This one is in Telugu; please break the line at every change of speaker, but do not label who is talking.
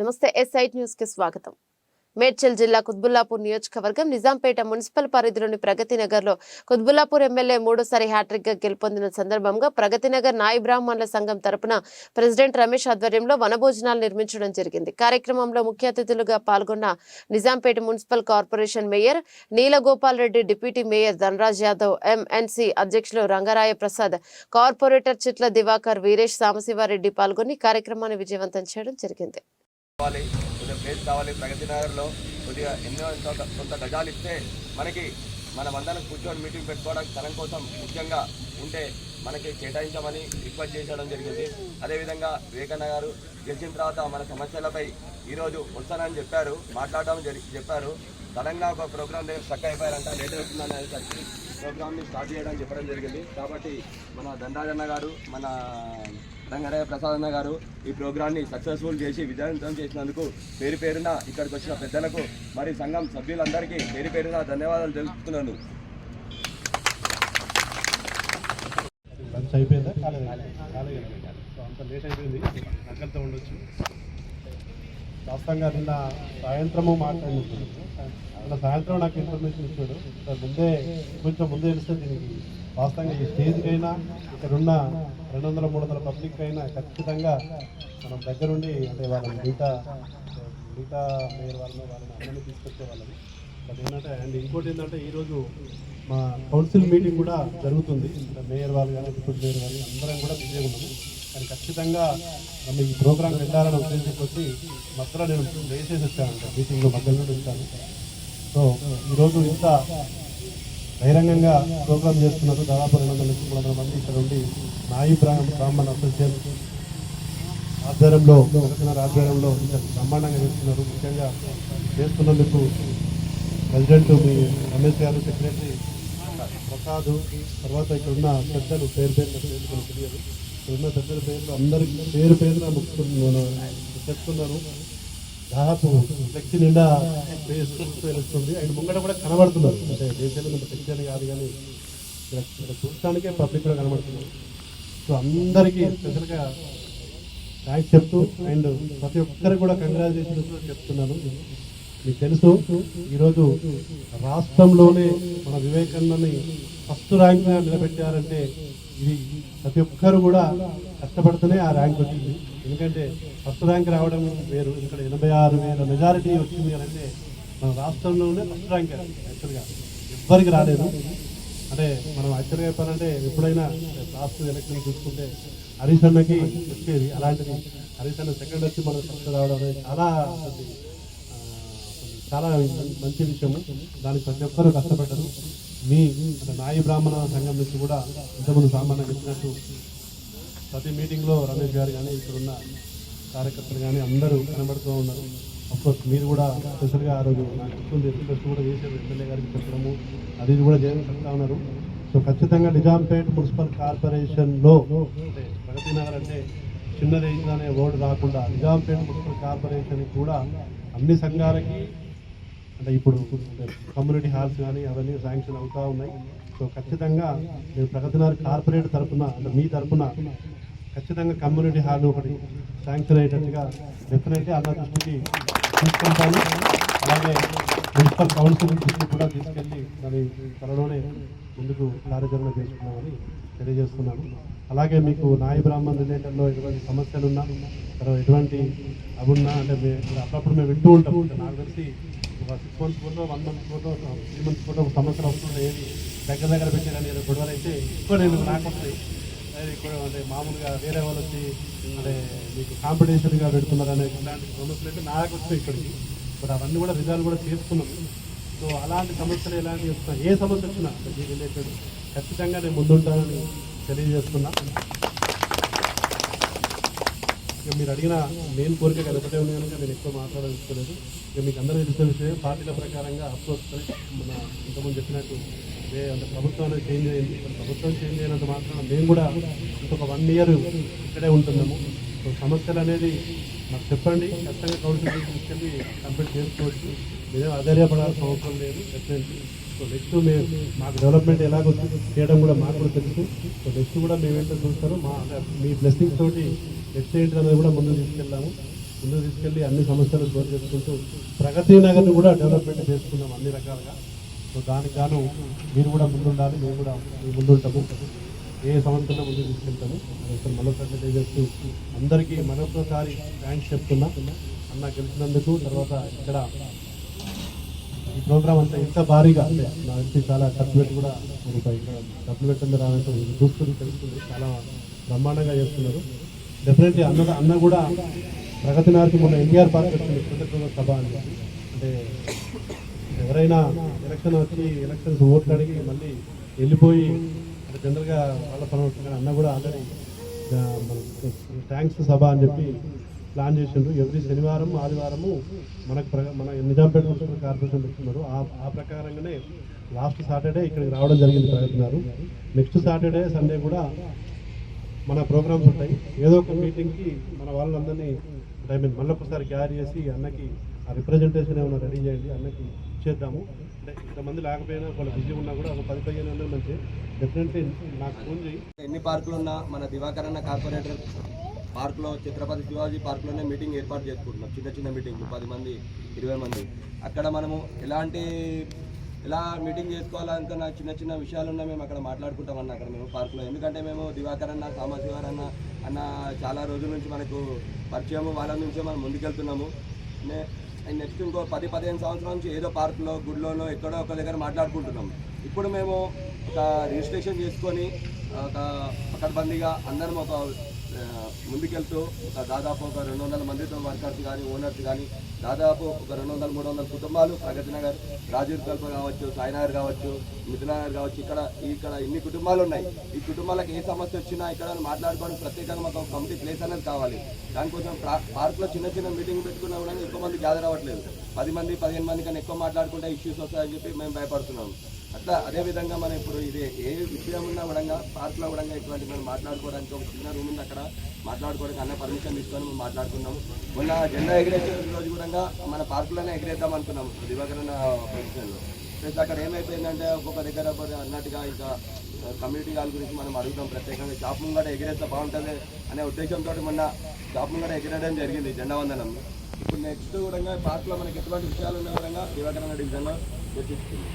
నమస్తే ఎస్ఐట్ న్యూస్ కి స్వాగతం. మేడ్చల్ జిల్లా కుత్బుల్లాపూర్ నియోజకవర్గం నిజాంపేట మున్సిపల్ పరిధిలోని ప్రగతి నగర్ లో కుత్బుల్లాపూర్ ఎమ్మెల్యే మూడోసారి హ్యాట్రిక్ గా గెలుపొందిన సందర్భంగా ప్రగతి నగర్ నాయి బ్రాహ్మణుల సంఘం తరపున ప్రెసిడెంట్ రమేష్ ఆధ్వర్యంలో వనభోజనాలు నిర్మించడం జరిగింది. కార్యక్రమంలో ముఖ్య అతిథులుగా పాల్గొన్న Nizampet municipal corporation mayor Neelagopal Reddy, deputy mayor Dhanaraj Yadav, MNC అధ్యక్షులు రంగరాయ ప్రసాద్, కార్పొరేటర్ చిట్ల దివాకర్, వీరేష్, సాంబశివారెడ్డి పాల్గొని కార్యక్రమాన్ని విజయవంతం చేయడం జరిగింది.
ప్లేస్ కావాలి. ప్రగతి నగర్లో కొద్దిగా కొంత గజాలు ఇస్తే మనమందరం కూర్చొని మీటింగ్ పెట్టుకోవడానికి స్థలం కోసం ముఖ్యంగా ఉంటే మనకి కేటాయించమని రిక్వెస్ట్ చేయడం జరిగింది. అదేవిధంగా వివేకన్న గారు గెలిచిన తర్వాత మన సమస్యలపై ఈరోజు వస్తానని మాట్లాడడం చెప్పారు. సడన్గా ఒక ప్రోగ్రామ్ దగ్గర స్టక్ అయిపోయారంట, లేట్ అవుతుందని అనేసరికి ప్రోగ్రామ్ని స్టార్ట్ చెప్పడం జరిగింది. కాబట్టి మన దండాజన్న గారు, మన రంగరాయ ప్రసాద్ అన్న గారు ఈ ప్రోగ్రామ్ని సక్సెస్ఫుల్ చేసి విజయవంతం చేసినందుకు పేరు పేరున ఇక్కడికి వచ్చిన పెద్దలకు మరి సంఘం సభ్యులందరికీ పేరు పేరున ధన్యవాదాలు తెలుపుతున్నాను.
అయిపోయిందా? అంత లేట్ అయిపోయింది, అక్కడితో ఉండొచ్చు. వాస్తవంగా నిన్న సాయంత్రము మాట్లాడినప్పుడు సాయంత్రం నాకు ఇన్ఫర్మేషన్ ఇచ్చాడు. కొంచెం ముందే తెలిస్తే దీనికి వాస్తవంగా ఈ స్టేజ్కైనా ఇక్కడున్న 200-300 పబ్లిక్ అయినా ఖచ్చితంగా మనం దగ్గరుండి అంటే వాళ్ళని మిగతా మేయర్ వాళ్ళని అందరినీ తీసుకొచ్చే వాళ్ళని. బట్ ఏంటంటే ఇంకోటి ఏంటంటే ఈరోజు మా కౌన్సిల్ మీటింగ్ కూడా జరుగుతుంది. మేయర్ వాళ్ళు కానీ డిప్యూటీ మేయర్ వాళ్ళు అందరం కూడా బిజీగా ఉన్నాము. కానీ ఖచ్చితంగా మనం ఈ ప్రోగ్రాం వెళ్ళాలని ఉద్దేశంకి వచ్చి మధ్యలో నేను వేసేసి వచ్చానంట, మీటింగ్లో మధ్యలో నుండి వచ్చాను. సో ఈరోజు ఇంత బహిరంగంగా ప్రోగ్రాం చేస్తున్నారు. దాదాపు 200-300 మంది ఇక్కడ ఉండి నాయి బ్రాహ్మణ అసోసియేషన్ ఆధ్వర్యంలో ఆధ్వర్యంలో ఇంకా బ్రహ్మాండంగా చేస్తున్నారు. ముఖ్యంగా చేస్తున్నందుకు ప్రెసిడెంట్ మీ రమేష్ గారు, సెక్రటరీ ప్రసాద్, తర్వాత ఇక్కడ ఉన్న పెద్దలు పేరు తెలియదు, ఇక్కడ ఉన్న పెద్దల పేర్లు అందరికీ పేరు పేరున చెప్తున్నారు. దాదాపు ఫ్లెక్సీ నిండా తెలుస్తుంది. ఆయన ముంగట కూడా కనబడుతున్నారు. అంటే దేశంలో ఫ్లెక్సీ అని కాదు కానీ ఇక్కడ చూడటానికే పబ్లిక్ కూడా కనబడుతున్నారు. సో అందరికీ స్పెషల్గా థ్యాంక్స్ చెప్తూ అండ్ ప్రతి ఒక్కరికి కూడా కంగ్రాచులేషన్స్ చెప్తున్నాను. మీకు తెలుసు ఈరోజు రాష్ట్రంలోనే మన వివేకానందని ఫస్ట్ ర్యాంక్గా నిలబెట్టారంటే ఇది ప్రతి ఒక్కరు కూడా కష్టపడుతూనే ఆ ర్యాంక్ వచ్చింది. ఎందుకంటే ఫస్ట్ ర్యాంక్ రావడం వేరు, ఇక్కడ 86,000 మెజారిటీ వచ్చింది అని అంటే మన రాష్ట్రంలోనే ఫస్ట్ ర్యాంక్ యాక్చువల్గా ఎవ్వరికి రాలేదు. అంటే మనం యాక్చువల్గా చెప్పాలంటే ఎప్పుడైనా లాస్ట్ ఎలక్షన్ చూసుకుంటే హరీష్ అన్నకి వచ్చేది, అలాంటిది హరీష్ అన్న సెకండ్ వచ్చి మనకు ఫస్ట్ రావడం అనేది చాలా మంచి విషయము. దానికి ప్రతి ఒక్కరు కష్టపడ్డారు. మీ నాయి బ్రాహ్మణ సంఘం నుంచి కూడా ఇంతకుముందు సామాన్యంగా చెప్పినట్టు ప్రతి మీటింగ్లో రమేష్ గారు కానీ ఇక్కడున్న కార్యకర్తలు కానీ అందరూ కనబడుతూ ఉన్నారు. అఫ్కోర్స్ మీరు కూడా స్పెషల్గా ఆ రోజు నాకు గుర్తుంది రిక్వెస్ట్ కూడా చేశారు, ఎమ్మెల్యే గారికి చెప్పడము అది కూడా చెప్తా ఉన్నారు. సో ఖచ్చితంగా నిజాంపేట మున్సిపల్ కార్పొరేషన్లో అంటే ప్రగతి నగర్ అంటే చిన్నది అనే వర్డ్ రాకుండా నిజాంపేట మున్సిపల్ కార్పొరేషన్ కూడా అన్ని సంఘాలకి అంటే ఇప్పుడు కమ్యూనిటీ హాల్స్ కానీ అవన్నీ శాంక్షన్ అవుతూ ఉన్నాయి. సో ఖచ్చితంగా నేను ప్రగతి నగర్ కార్పొరేట్ తరఫున అంటే మీ తరఫున ఖచ్చితంగా కమ్యూనిటీ హాల్ ఒకటి శాంక్షన్ అయ్యేటట్టుగా డెఫినెట్లీ అన్న దృష్టికి తీసుకుంటాను. అలాగే మున్సిపల్ కౌన్సిల్ దృష్టికి కూడా తీసుకెళ్ళి దాని త్వరలోనే ముందుకు కార్యాచరణ చేసుకున్నామని తెలియజేస్తున్నాను. అలాగే మీకు నాయి బ్రాహ్మణ రిలేటెడ్లో ఎటువంటి సమస్యలున్నా ఎటువంటి అవున్నా అంటే అప్పుడప్పుడు మేము వింటూ ఉంటాం. నాకు తెలిసి ఒక 6 months photo 1 month photo 3 months photo సమస్యలు వస్తుంటాయి. ఏది దగ్గర పెట్టి కానీ ఏదో గొడవలు అయితే ఎక్కువ నేను నాకు వస్తాయి. ఎక్కువ అంటే మామూలుగా వేరే వాళ్ళు వచ్చి అంటే మీకు కాంపిటీషన్గా పెడుతున్నారు అనే ఇలాంటి సమస్యలు అయితే నాకు వస్తాయి ఇక్కడికి. బట్ అవన్నీ కూడా రిజాల్వ్ కూడా చేసుకున్నాం. సో అలాంటి సమస్యలు ఎలాంటివి వస్తున్నాయి, ఏ సమస్య వచ్చినా దీని రిలేటెడ్ ఖచ్చితంగా నేను ముందుంటానని తెలియజేస్తున్నా. ఇక మీరు అడిగిన మెయిన్ కోరిక ఒకటే ఉంది కనుక నేను ఎక్కువ మాట్లాడలేదు. ఇక మీకు అందరూ తెలిసిన విషయం పార్టీల ప్రకారంగా అప్రోచ్ మన ఇంతకుముందు చెప్పినట్టు అంటే ప్రభుత్వం అనేది చేంజ్ అయింది. ప్రభుత్వం చేంజ్ అయినంత మాత్రం మేము కూడా ఇంకొక 1 year ఇక్కడే ఉంటున్నాము. సో సమస్యలు అనేది మాకు చెప్పండి, ఖచ్చితంగా కౌన్సిల్ తీసుకెళ్ళి కంప్లీట్ చేసుకోవచ్చు. మేమే ఆధారపడాల్సిన అవసరం లేదు డెఫినెట్లీ. సో నెక్స్ట్ మాకు డెవలప్మెంట్ ఎలాగో చేయడం కూడా మాకు కూడా తెలుసు. సో నెక్స్ట్ కూడా మేమేంటో చూస్తారు. మీ బ్లెస్సింగ్స్ తోటి నెక్స్ట్ ఏంటి అనేది కూడా ముందు తీసుకెళ్దాము. ముందుకు తీసుకెళ్ళి అన్ని సమస్యలు దూరం చేసుకుంటూ ప్రగతి నగర్ని కూడా డెవలప్మెంట్ చేసుకున్నాం అన్ని రకాలుగా. సో దానికి గాను మీరు కూడా ముందుండాలి, మేము కూడా మీ ముందుంటాము, ఏ సమస్యలో ముందుకు తీసుకెళ్తాము. మరొకసారి తెలియజేస్తూ అందరికీ మరొకసారి థ్యాంక్స్ చెప్తున్నా. అన్న గెలిచినందుకు, తర్వాత ఇక్కడ ఈ ప్రోగ్రామ్ అంతా ఇంత భారీగా అంటే నాకు చాలా ఖర్చు పెట్టి కూడా ఇక్కడ డబ్బులు పెట్టింది రానట్టు చూస్తుంది, తెలుస్తుంది, చాలా బ్రహ్మాండంగా చేస్తున్నారు. డెఫినెట్లీ అన్న కూడా ప్రగతి నగర్కి మొన్న ఎన్టీఆర్ పార్క్ వచ్చింది కృతజ్ఞత సభ అని. అంటే ఎవరైనా ఎలక్షన్ వచ్చి ఎలక్షన్స్ ఓట్లు అడిగి మళ్ళీ వెళ్ళిపోయి అంటే జనరల్గా వాళ్ళ పని అవుతుంది, కానీ అన్న కూడా ఆల్రెడీ థ్యాంక్స్ సభ అని చెప్పి ప్లాన్ చేసిండ్రు. ఎవ్రీ శనివారం ఆదివారము మన నిజాంపేట మున్సిపల్ కార్పొరేషన్ పెట్టుకున్నారు. ఆ ప్రకారంగానే లాస్ట్ సాటర్డే ఇక్కడికి రావడం జరిగింది ప్రగతినారు. నెక్స్ట్ సాటర్డే సండే కూడా మన ప్రోగ్రామ్స్ ఉంటాయి. ఏదో ఒక మీటింగ్కి మన వాళ్ళందరినీ మళ్ళీ ఒకసారి క్యారీ చేసి అన్నకి ఆ రిప్రజెంటేషన్ ఏమైనా రెడీ చేయండి, అన్నకి ఇచ్చేద్దాము. అంటే ఇంతమంది లేకపోయినా వాళ్ళు బిజీ ఉన్నా కూడా ఒక 10-15 మంది మంచి డెఫినెట్లీ నాకు ఫోన్ చేయి.
ఎన్ని పార్కులు ఉన్నా మన దివాకర్ అన్న కార్పొరేటర్ పార్కులో ఛత్రపతి శివాజీ పార్కులోనే మీటింగ్ ఏర్పాటు చేసుకుంటున్నాం. చిన్న మీటింగ్ 10 మంది 20 మంది. అక్కడ మనము ఎలా మీటింగ్ చేసుకోవాలంటే చిన్న విషయాలున్నా మేము అక్కడ మాట్లాడుకుంటామన్న అక్కడ మేము పార్కులో. ఎందుకంటే మేము దివాకర్ అన్న సాంబశివార్ అన్న చాలా రోజుల నుంచి మనకు పరిచయము, వాళ్ళ నుంచే మనం ముందుకెళ్తున్నాము. నెక్స్ట్ ఇంకో 10-15 సంవత్సరాల నుంచి ఏదో పార్కులో గుడిలోనో ఎక్కడో ఒక దగ్గర మాట్లాడుకుంటున్నాము. ఇప్పుడు మేము ఒక రిజిస్ట్రేషన్ చేసుకొని ఒక పకడ్బందీగా అందరం ఒక ముందుకెళ్తూ దాదాపు ఒక 200 మందితో వర్కర్స్ కానీ ఓనర్స్ కానీ దాదాపు ఒక 200-300 కుటుంబాలు ప్రగతి నగర్, రాజీవ్ కల్ప కావచ్చు, సాయినగర్ కావచ్చు, మిథునగర్ కావచ్చు, ఇక్కడ ఇన్ని కుటుంబాలు ఉన్నాయి. ఈ కుటుంబాలకు ఏ సమస్య వచ్చినా ఇక్కడ మాట్లాడుకోవడానికి ప్రత్యేకంగా మాకు ఒక కమిటీ ప్లేస్ అనేది కావాలి. దానికోసం పార్క్లో చిన్న మీటింగ్ పెట్టుకున్నా కూడా ఎక్కువ మంది గ్యాదర్ అవ్వట్లేదు. 10 మంది 15 మంది కన్నా ఎక్కువ మాట్లాడుకుంటే ఇష్యూస్ వస్తాయని చెప్పి మేము భయపడుతున్నాము. అట్లా అదేవిధంగా మనం ఇప్పుడు ఇది ఏ విషయం ఉన్నా కూడా పార్క్లో కూడా ఇటువంటి మనం మాట్లాడుకోవడానికి ఒక చిన్న రూమ్ ఉంది, అక్కడ మాట్లాడుకోవడానికి అన్న పర్మిషన్ తీసుకొని మేము మాట్లాడుకున్నాము. మొన్న జెండా ఎగిరేసే రోజు కూడా మన పార్కులోనే ఎగిరేద్దాం అనుకున్నాము దివాకరణ పొజిషన్లో. ప్లస్ అక్కడ ఏమైపోయిందంటే ఒక్కొక్క దగ్గర అన్నట్టుగా ఇంకా కమ్యూనిటీ హాల్ గురించి మనం అడుగుతాం ప్రత్యేకంగా. షాప్ ముంగట ఎగిరేస్తే బాగుంటుంది అనే ఉద్దేశంతో మొన్న షాప్ ముంగట ఎగిరేయడం జరిగింది జెండా వందనం. ఇప్పుడు నెక్స్ట్ కూడా పార్క్లో మనకి ఎటువంటి విషయాలు ఉన్న కూడా దివాకరణ డివిజన్లో చర్చిస్తుంది.